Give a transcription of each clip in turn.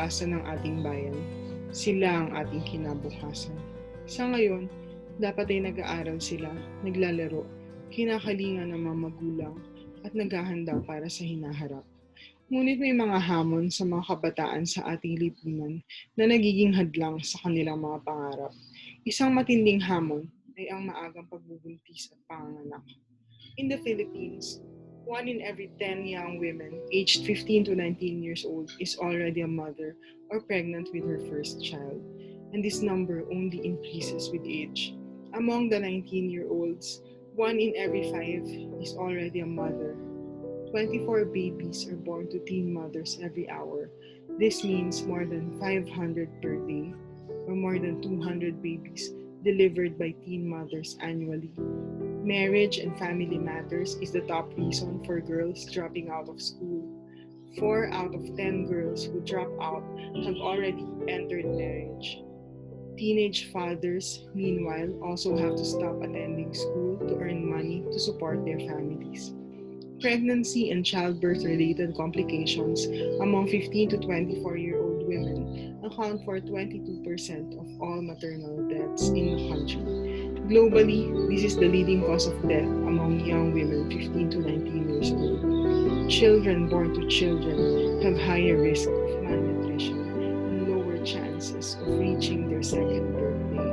pag-asa ng ating bayan. Sila ang ating kinabukasan. Sa ngayon, dapat ay nag-aaral sila, naglalaro, kinakalinga ng mga magulang, at naghahanda para sa hinaharap. Ngunit may mga hamon sa mga kabataan sa ating lipunan na nagiging hadlang sa kanilang mga pangarap. Isang matinding hamon ay ang maagang pagbubuntis at panganganak. In the Philippines, 1 in every 10 young women aged 15 to 19 years old is already a mother or pregnant with her first child, and this number only increases with age. Among the 19-year-olds, 1 in every 5 is already a mother. 24 babies are born to teen mothers every hour. This means more than 500 per day, or more than 200 babies delivered by teen mothers annually. Marriage and family matters is the top reason for girls dropping out of school. 4 out of 10 girls who drop out have already entered marriage. Teenage fathers, meanwhile, also have to stop attending school to earn money to support their families. Pregnancy and childbirth-related complications among 15 to 24-year-old women account for 22% of all maternal deaths in the country. Globally, this is the leading cause of death among young women 15 to 19 years old. Children born to children have higher risk of malnutrition and lower chances of reaching their second birthday.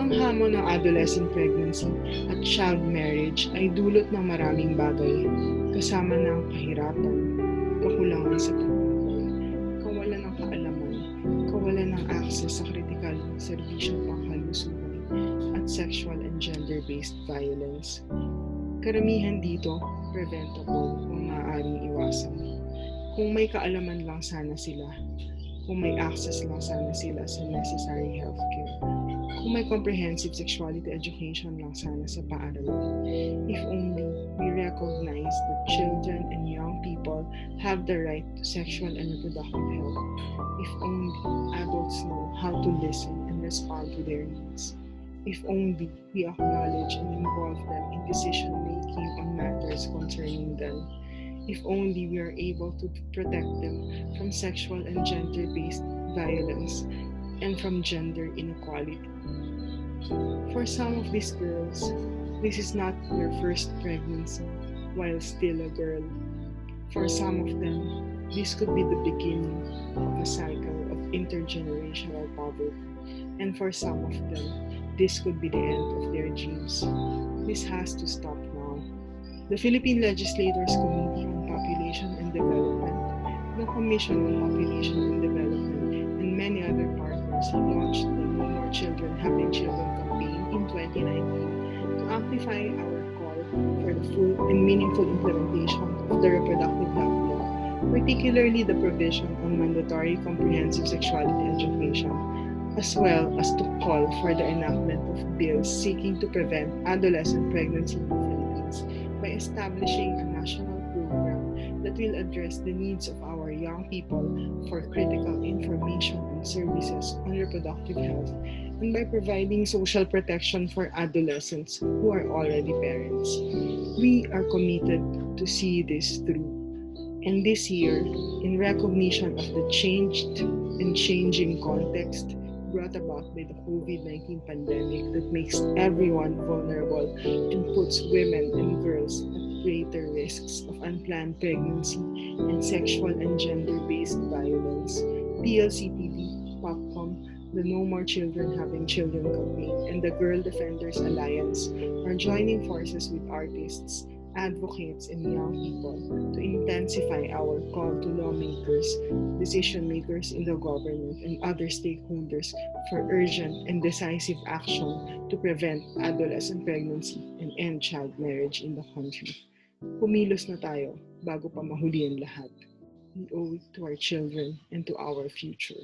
Ang hamon ng adolescent pregnancy at child marriage ay dulot ng maraming bagay, kasama ng kahirapan, kakulangan sa pagbubuhay, kawalan ng kaalaman, kawalan ng access sa kritikal na serbisyong pangkalusugan, at sexual and gender-based violence. Karamihan dito, preventable o maaaring iwasan. Kung may kaalaman lang sana sila, kung may access lang sana sila sa necessary healthcare, kung may comprehensive sexuality education lang sana sa paaralan. If only we recognize that children and young people have the right to sexual and reproductive health. If only adults know how to listen and respond to their needs. If only we acknowledge and involve them in decision-making on matters concerning them. If only we are able to protect them from sexual and gender-based violence and from gender inequality. For some of these girls, this is not their first pregnancy while still a girl. For some of them, this could be the beginning of a cycle of intergenerational poverty. And for some of them, this could be the end of their dreams. This has to stop now. The Philippine Legislators Committee on Population and Development, the Commission on Population and Development, and many other partners launched the No More Children Having Children campaign in 2019 to amplify our call for the full and meaningful implementation of the Reproductive Health Law, particularly the provision on mandatory comprehensive sexuality education, as well as to call for the enactment of bills seeking to prevent adolescent pregnancy in the Philippines by establishing a national program that will address the needs of our young people for critical information and services on reproductive health, and by providing social protection for adolescents who are already parents. We are committed to see this through. And this year, in recognition of the changed and changing context brought about by the COVID-19 pandemic that makes everyone vulnerable and puts women and girls at greater risks of unplanned pregnancy and sexual and gender-based violence, PLCTD, POPCOM, the No More Children Having Children campaign, and the Girl Defenders Alliance are joining forces with artists, advocates, and young people to intensify our call to lawmakers, decision makers in the government, and other stakeholders for urgent and decisive action to prevent adolescent pregnancy and end child marriage in the country. Kumilos na tayo bago pa mahuli ang lahat. We owe it to our children and to our future.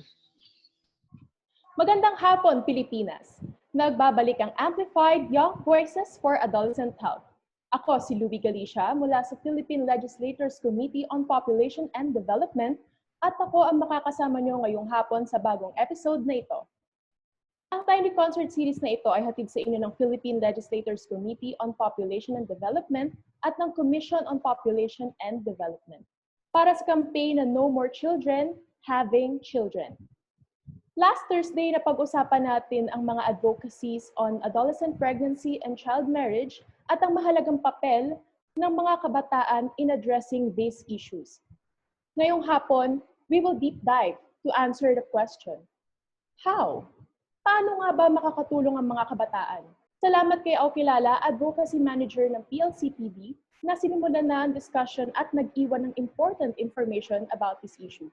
Magandang hapon, Pilipinas! Nagbabalik ang Amplified Young Voices for Adolescent Health. Ako si Louie Galicia mula sa Philippine Legislators Committee on Population and Development at ako ang makakasama nyo ngayong hapon sa bagong episode na ito. Ang Timely Concert Series na ito ay hatid sa inyo ng Philippine Legislators Committee on Population and Development at ng Commission on Population and Development. Para sa campaign na No More Children having children. Last Thursday, napag-usapan natin ang mga advocacies on adolescent pregnancy and child marriage at ang mahalagang papel ng mga kabataan in addressing these issues. Ngayong hapon, we will deep dive to answer the question, how? Paano nga ba makakatulong ang mga kabataan? Salamat kay Aukilala, Advocacy Manager ng PLCTV, na sinimulan na ang discussion at nag-iwan ng important information about this issue.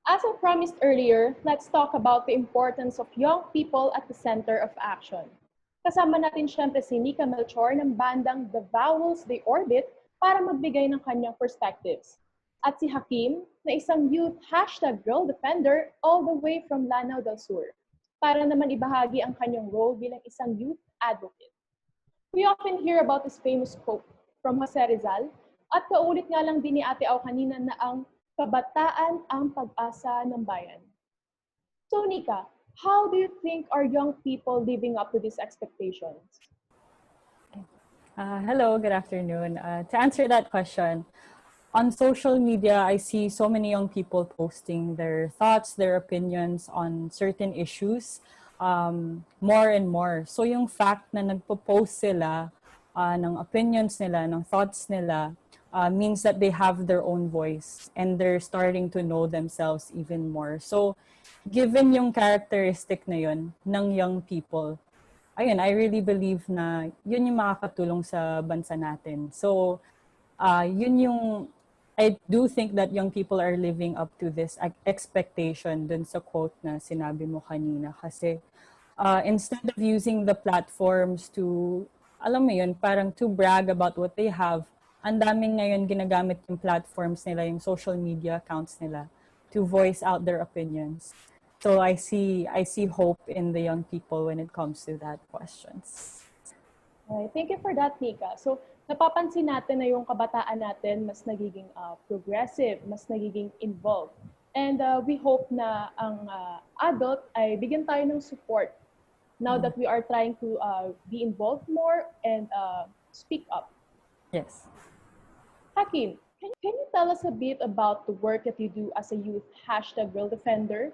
As I promised earlier, let's talk about the importance of young people at the center of action. Kasama natin syempre si Nika Melchor ng bandang The Vowels They Orbit para magbigay ng kanyang perspectives. At si Hakim na isang youth #Girl Defender all the way from Lanao del Sur para naman ibahagi ang kanyang role bilang isang youth advocate. We often hear about this famous quote from Jose Rizal at kaulit nga lang din ni Ate Au kanina na ang kabataan ang pag-asa ng bayan. So Nika, how do you think are young people living up to these expectations? Hello, good afternoon. To answer that question, on social media, I see so many young people posting their thoughts, their opinions on certain issues, more and more. So yung fact na nagpo-post sila ng opinions nila, ng thoughts nila, means that they have their own voice and they're starting to know themselves even more. So, given yung characteristic na yun ng young people, ayun, I really believe na yun yung makakatulong sa bansa natin. So, yun yung, I do think that young people are living up to this expectation dun sa quote na sinabi mo kanina. Kasi, instead of using the platforms to, alam mo yun, parang to brag about what they have, ang daming ngayon ginagamit yung platforms nila, yung social media accounts nila to voice out their opinions. So I see hope in the young people when it comes to that questions. Right. Thank you for that, Nika. So napapansin natin na yung kabataan natin mas nagiging progressive, mas nagiging involved. And we hope na ang adult ay bigyan tayo ng support now that we are trying to be involved more and speak up. Yes. Hakim, can you tell us a bit about the work that you do as a youth #Girl Defender?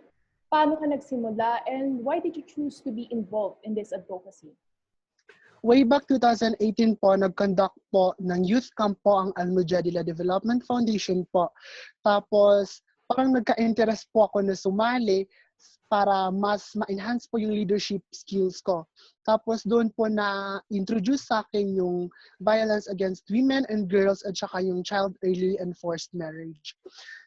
Paano ka nagsimula and why did you choose to be involved in this advocacy? Way back 2018 po, nag-conduct po ng youth camp po ang Al-Mujadila Development Foundation po. Tapos, parang nagka-interest po ako na sumali para mas ma-enhance po yung leadership skills ko. Tapos doon po na-introduce sa akin yung violence against women and girls at saka yung child early and forced marriage.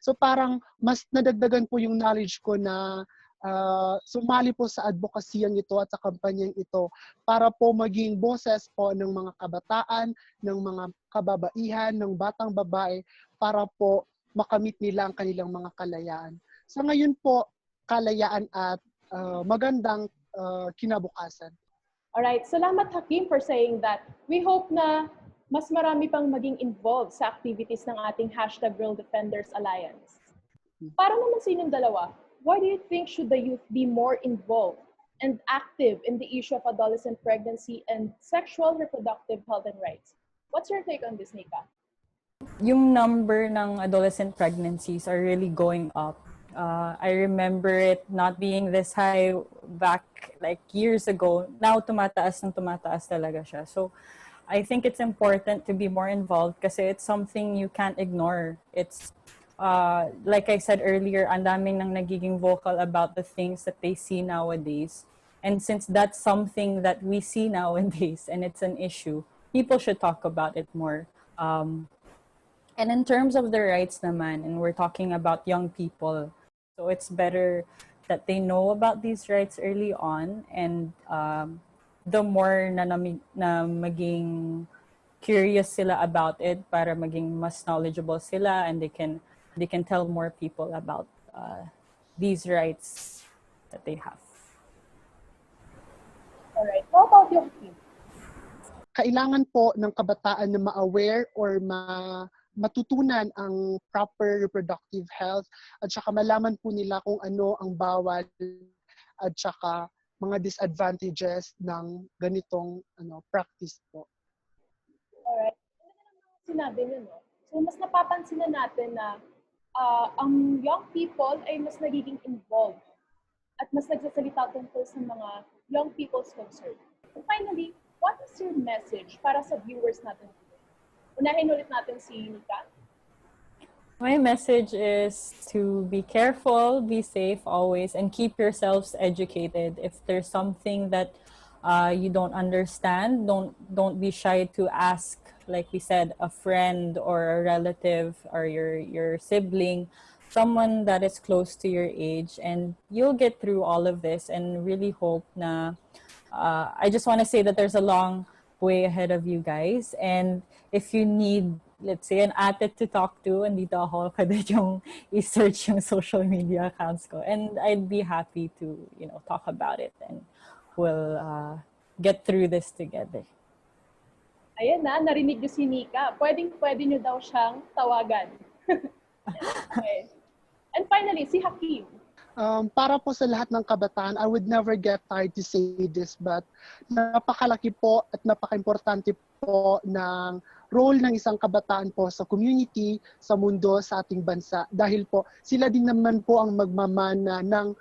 So parang mas nadagdagan po yung knowledge ko na sumali po sa advokasiyang ito at sa kampanyang ito para po maging boses po ng mga kabataan, ng mga kababaihan, ng batang babae para po makamit nila ang kanilang mga kalayaan. Sa ngayon po, kalayaan at magandang kinabukasan. Alright, salamat Hakim for saying that. We hope na mas marami pang maging involved sa activities ng ating #Girl Defenders Alliance. Para naman sa inyong dalawa, why do you think should the youth be more involved and active in the issue of adolescent pregnancy and sexual reproductive health and rights? What's your take on this, Nika? Yung number ng adolescent pregnancies are really going up. I remember it not being this high back like years ago. Now, tumataas talaga siya. So, I think it's important to be more involved kasi it's something you can't ignore. It's, like I said earlier, ang daming nang nagiging vocal about the things that they see nowadays. And since that's something that we see nowadays and it's an issue, people should talk about it more. And in terms of their rights naman, and we're talking about young people, so it's better that they know about these rights early on, and the more na maging curious sila about it, para maging mas knowledgeable sila, and they can tell more people about these rights that they have. Alright, how about you, Hakim? Kailangan po ng kabataan na ma-aware or matutunan ang proper reproductive health at saka malaman po nila kung ano ang bawal at saka mga disadvantages ng ganitong practice po. Alright. Ano na naman sinabi niyo, no? So, mas napapansin na natin na ang young people ay mas nagiging involved at mas nagsasalita tungkol sa mga young people's concern. And finally, what is your message para sa viewers natin today? Unahin ulit natin si Nika. My message is to be careful, be safe always, and keep yourselves educated. If there's something that you don't understand, don't be shy to ask, like we said, a friend or a relative or your sibling, someone that is close to your age, and you'll get through all of this. And really hope na I just want to say that there's a long way ahead of you guys, and if you need, let's say, an ate to talk to, andito ako, pwede yung i-search yung social media accounts ko. And I'd be happy to, talk about it, and we'll get through this together. Ayan na, narinig niyo si Nika. Pwede niyo daw siyang tawagan. Okay. And finally, si Hakim. Para po sa lahat ng kabataan, I would never get tired to say this, but napakalaki po at napaka-importante po ng role ng isang kabataan po sa community, sa mundo, sa ating bansa. Dahil po, sila din naman po ang magmamana ng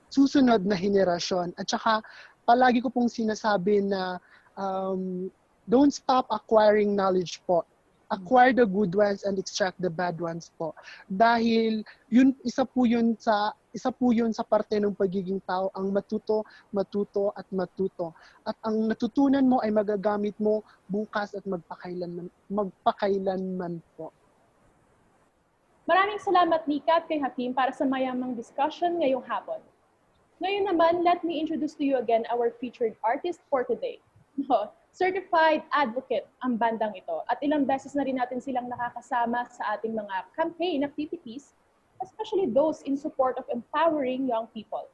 susunod na henerasyon. At saka, palagi ko pong sinasabi na don't stop acquiring knowledge po. Acquire the good ones and extract the bad ones po. Dahil yun, isa po yun sa parte ng pagiging tao, ang matuto at matuto. At ang natutunan mo ay magagamit mo bukas at magpakailanman po. Maraming salamat, Nika at kay Hakim, para sa mayamang discussion ngayong hapon. Ngayon naman, let me introduce to you again our featured artist for today. Certified advocate ang bandang ito, at ilang beses na rin natin silang nakakasama sa ating mga campaign activities, especially those in support of empowering young people.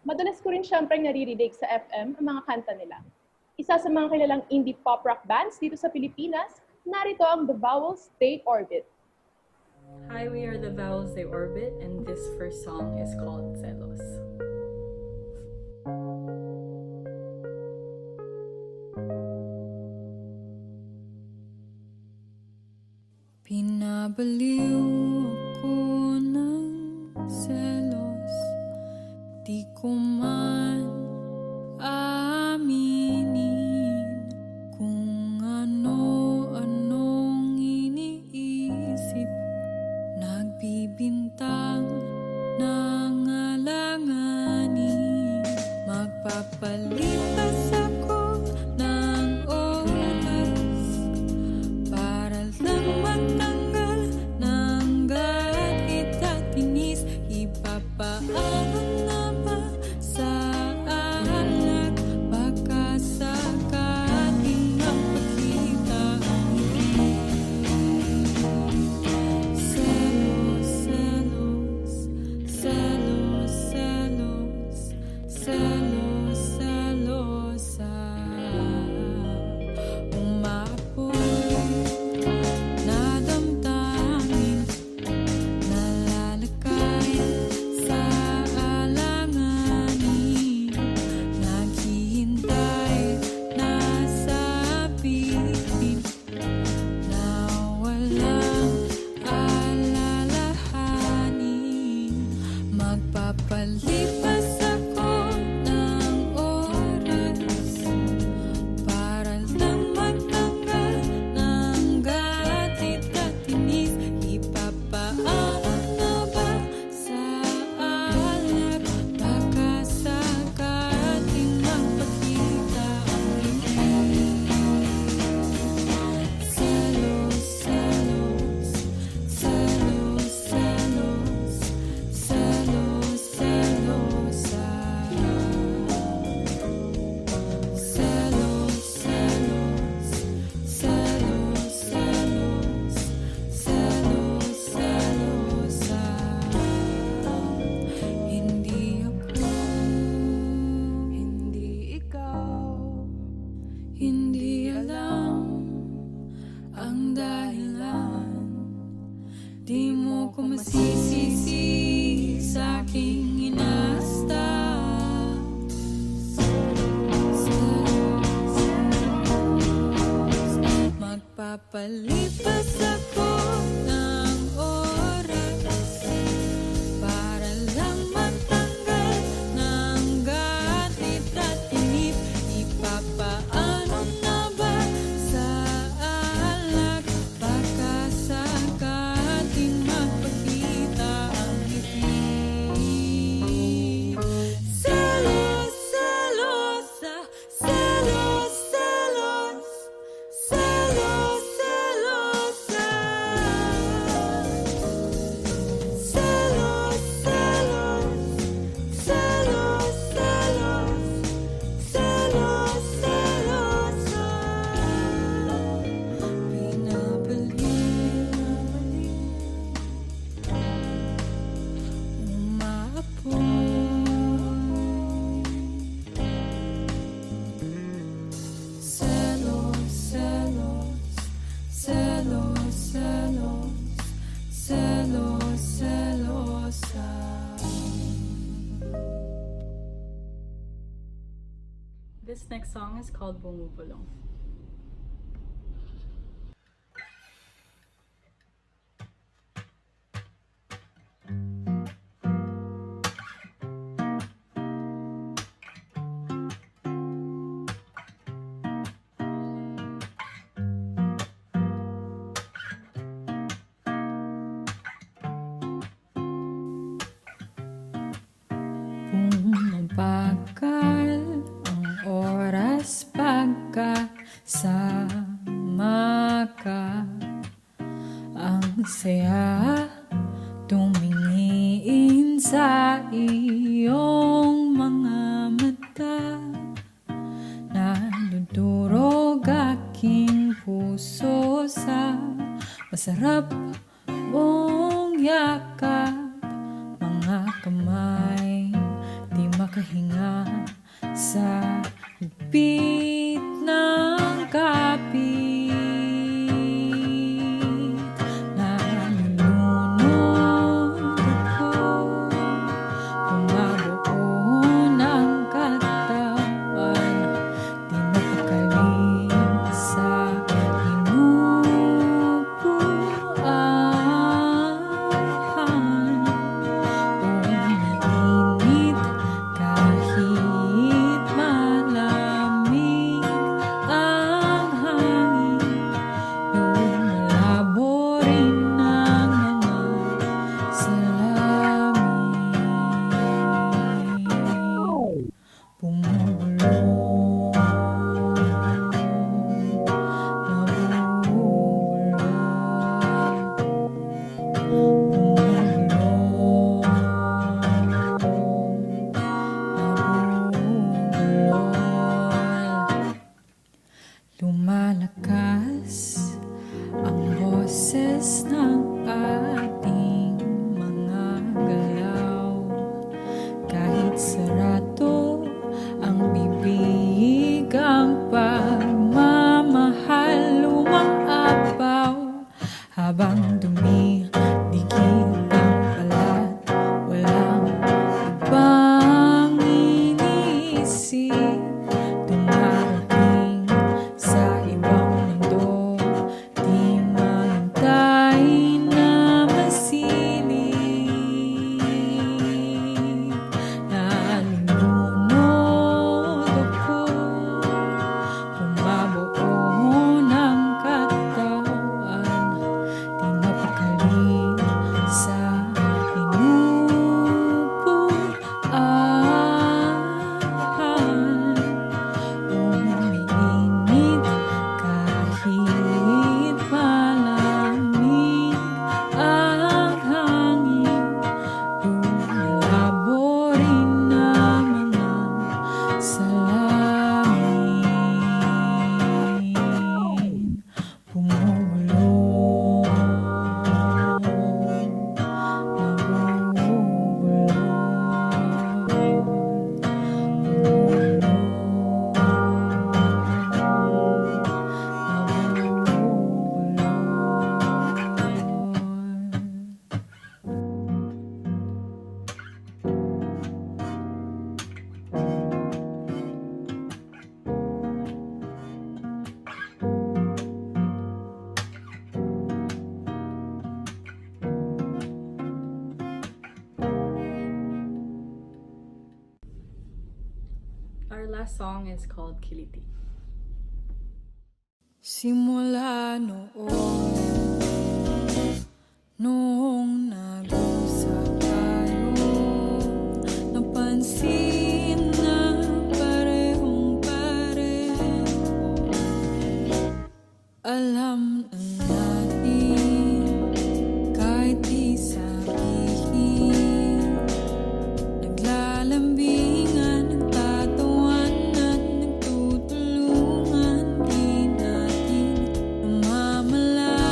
Madalas ko rin siyempre naririnig sa FM ang mga kanta nila. Isa sa mga kilalang indie pop rock bands dito sa Pilipinas, narito ang The Vowels, They Orbit. Hi, we are The Vowels, They Orbit, and this first song is called Celos. Pinabaliw ako ng selos, di ko man aaminin kung ano-anong iniisip. Nagbibintang ng alanganin, magpapalipas ako ng oras para lang magtanggal ng galit at tinis. Ipapaano na ba sa anak, baka sakaling magpakita ang selos, selos, selos, selos, selos, selosa. Umapoy na damdamin, nalalakay sa alanganin, naghihintay na sa piling na walang alalahanin. Magpapalipas ako ng oras para lang magtanggal ng galit at tinis. Ipapaano na ba sa alak, baka sakaling magpakita ang selos, selos, selos, selos, selos, selosa. Selos, selos, selos, selos, selos, selosa. Hindi ako, hindi ikaw, hindi alam ang dahilan. Di mo ko masisisi sa aking inasta. Magpapalipas ako ng oras This next song is called Bumubulong. Bumabagal ang oras pagkasama ka. Ang saya tumingin sa iyong mga mata. Nadudurog aking puso sa masarap mong yakap. Mga kamay di makahinga sa higpit ng kapit. Nalulunod ako, bumabuo ng katawan. Di mapakali sa hinupuan. Umiinit kahit malamig ang hangin. Lumalabo rin ang mga salamin. Bumubulong, lumalakas ang boses ng ating mga galaw. Kahit sarado ang bibig, ang pagmamahal lumaapaw. Habang dumidikit ang balat, walang ibang iniisip. Dumarating sa ibang mundo, di mahintay na masilip. Nalulunod ako, bumabuo ng katawan. Di mapakali sa hinupuan. Umiinit kahit malamig ang hangin. Lumalabo rin ang mga salamin. Bumubulong, Our last song is called Kiliti. Simula noong nag-usap tayo, napansin na parehong-pareho. Alam na natin kahit di sabihin. Naglalambingan, nagtatawanan, nagtutulungan. Di natin namamalayan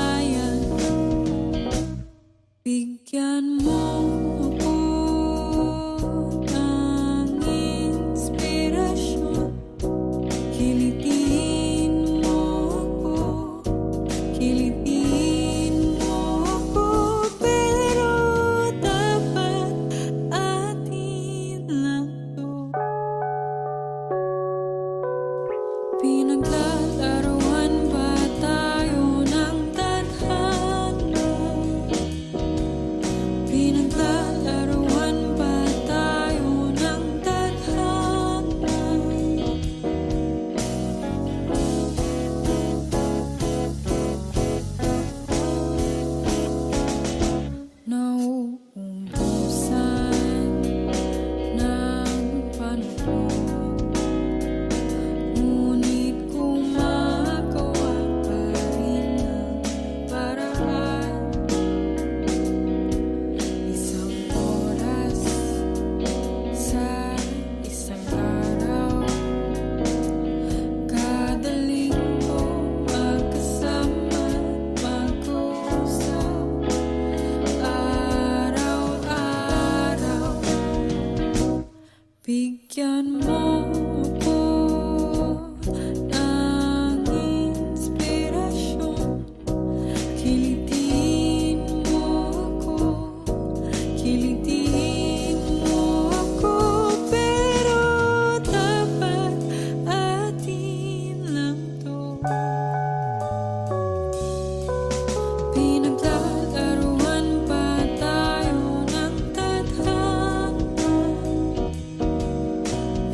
Pinaglalaruan pa tayo ng tadhana.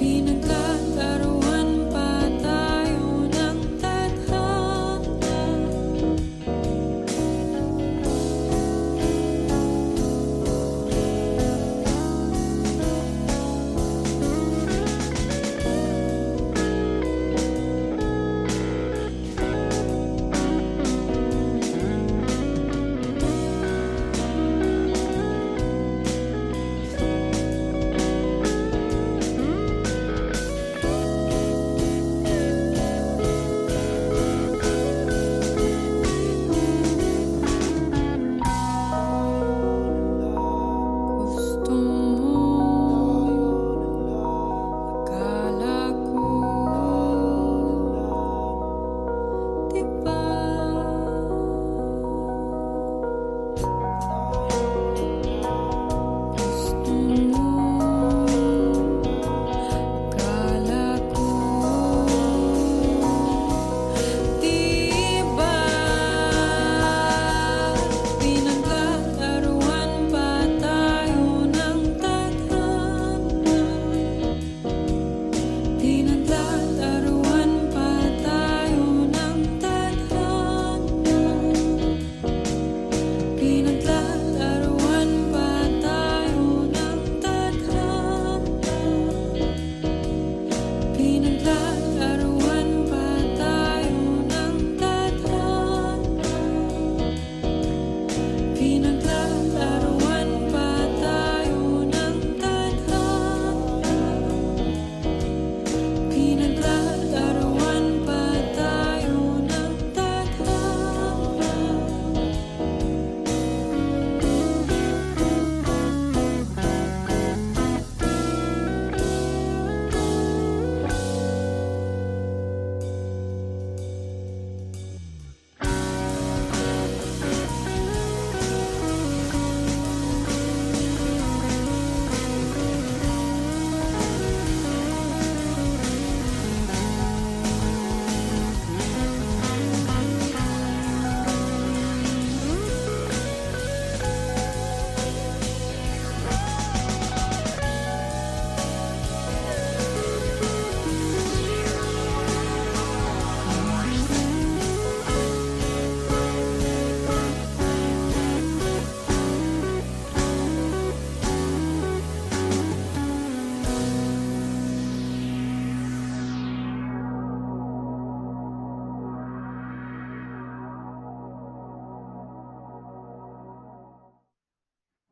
Pinaglalaruan pa tayo ng tadhana. Gusto mo, akala ko, di ba? Gusto mo, akala ko, di ba? Pinaglalaruan pa tayo ng tadhana. Pinaglalaruan pa tayo ng tadhana. Pinaglalaruan pa tayo ng tadhana. Pinaglalaruan pa tayo ng tadhana. Pinaglalaruan pa tayo ng tadhana. Pinaglalaruan pa tayo ng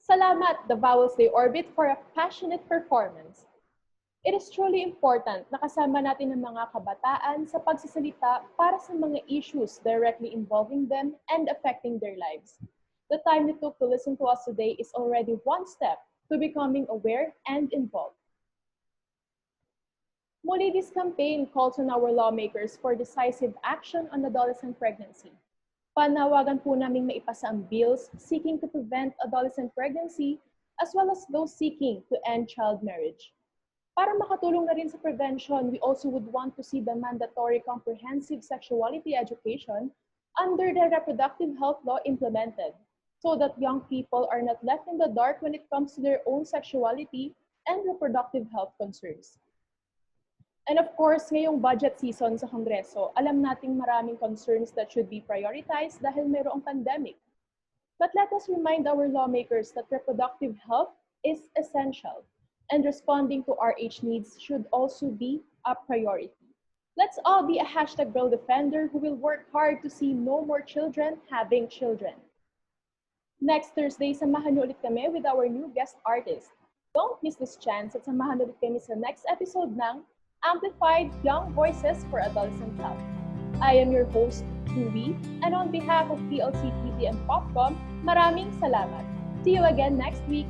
Salamat, the Vowels They Orbit, for a passionate performance. It is truly important na kasama natin ang mga kabataan sa pagsasalita para sa mga issues directly involving them and affecting their lives. The time you took to listen to us today is already one step to becoming aware and involved. Muli, this campaign calls on our lawmakers for decisive action on adolescent pregnancy. Panawagan po naming maipasa ang bills seeking to prevent adolescent pregnancy as well as those seeking to end child marriage. Para makatulong na rin sa prevention, we also would want to see the mandatory comprehensive sexuality education under the reproductive health law implemented so that young people are not left in the dark when it comes to their own sexuality and reproductive health concerns. And of course, ngayong budget season sa Kongreso, alam nating maraming concerns that should be prioritized dahil mayroong pandemic. But let us remind our lawmakers that reproductive health is essential and responding to RH needs should also be a priority. Let's all be a hashtag girl defender who will work hard to see no more children having children. Next Thursday, samahan niyo ulit kami with our new guest artist. Don't miss this chance at samahan ulit kami sa next episode ng Amplified Young Voices for Adolescent Health. I am your host, Ruby, and on behalf of PLC TV and Popcom, maraming salamat. See you again next week.